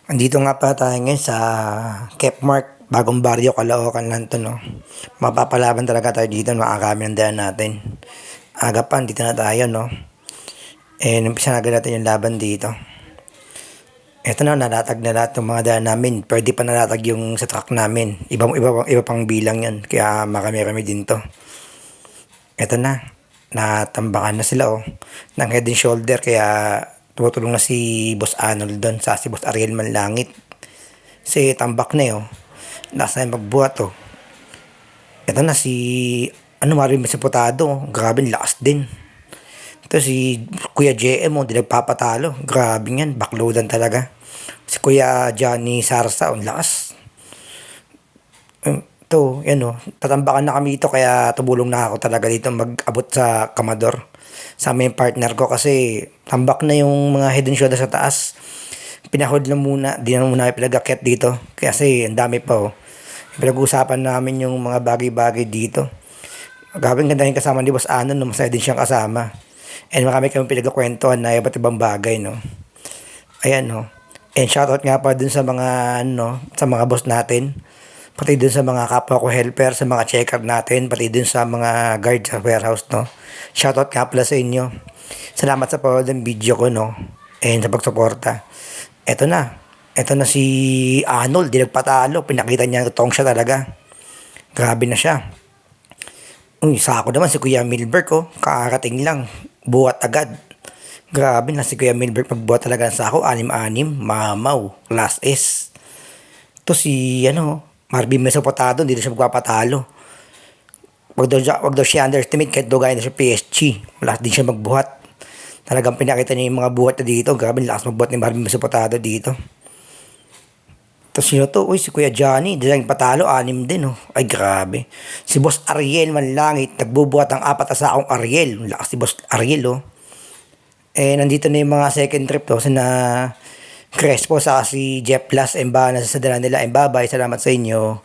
Andito nga pala tayo ngayon sa Kepmark, bagong baryo, Caloocan lang to, no? Mapapalaban talaga tayo dito, makakami ng daan natin. Aga pa, dito na tayo, no? Umpisa na agad natin yung laban dito. Ito na, nalatag na lahat ng mga daan namin. Pwede pa nalatag yung sa truck namin. Iba pang bilang yan, kaya marami-rami din to. Ito na, natambakan na sila, oh. Ng head and shoulder, kaya tumutulong na si Boss Arnold doon sa si Boss Ariel Manlangit. Si tambak na yun. Nasa na magbuhat oh. Ito na si Mario Mesipotado. Grabe, lakas din. Ito si Kuya JM oh, di nagpapatalo. Grabe yan, backloadan talaga. Si Kuya Johnny Sarsa, ang lakas. Ito, yan oh. Tatambakan na kami ito kaya tumulong na ako talaga dito mag-abot sa Kamador. Sa aming partner ko kasi tambak na yung mga head and shoulder sa taas. Pinahod lang muna, di na muna pinag-akyat dito. Kasi ang dami pa oh. Pinag-uusapan namin yung mga bagay-bagay dito. Grabe, ang ganda yung kasama ni Boss Anon, no? Masaya din siyang kasama. And marami kami pinagkakwentuhan na iba't ibang bagay, no? Ayan, no? And shoutout nga pa dun sa mga, ano, sa mga boss natin. Pati dun sa mga kapwa ko helper, sa mga checker natin, pati dun sa mga guard sa warehouse, no? Shoutout nga pala sa inyo. Salamat sa panood ng video ko, no? And sa pagsuporta. Eto na. Eto na si Arnold, di nagpatalo. Pinakita niya totoong siya talaga. Grabe na siya. Uy, sa ako naman si Kuya Milberg oh. Kakarating lang. Buhat agad. Grabe na si Kuya Milberg magbuhat talaga sa ako. Anim-anim. Mamaw. Last S. Ito si Marvin Mesopotado. Hindi na siya magpapatalo. Wag daw siya underestimate kahit daw gaya na siya PSG. Wala din siya magbuhat. Talagang pinakita niya yung mga buhat na dito. Grabe, lakas magbuhat ni Marvin Mesopotado dito. Tapos sino to? Uy, si Kuya Johnny. Di lang patalo, anim din, oh. Ay, grabe. Si Boss Ariel Manlangit, nagbubuhat ng 4 na sakong Ariel. Lakas si Boss Ariel, oh. Nandito na yung mga second trip, to. Sina Crespo, sa si Jeff Plus, Emba, nasa dala nila. Embabay, salamat sa inyo.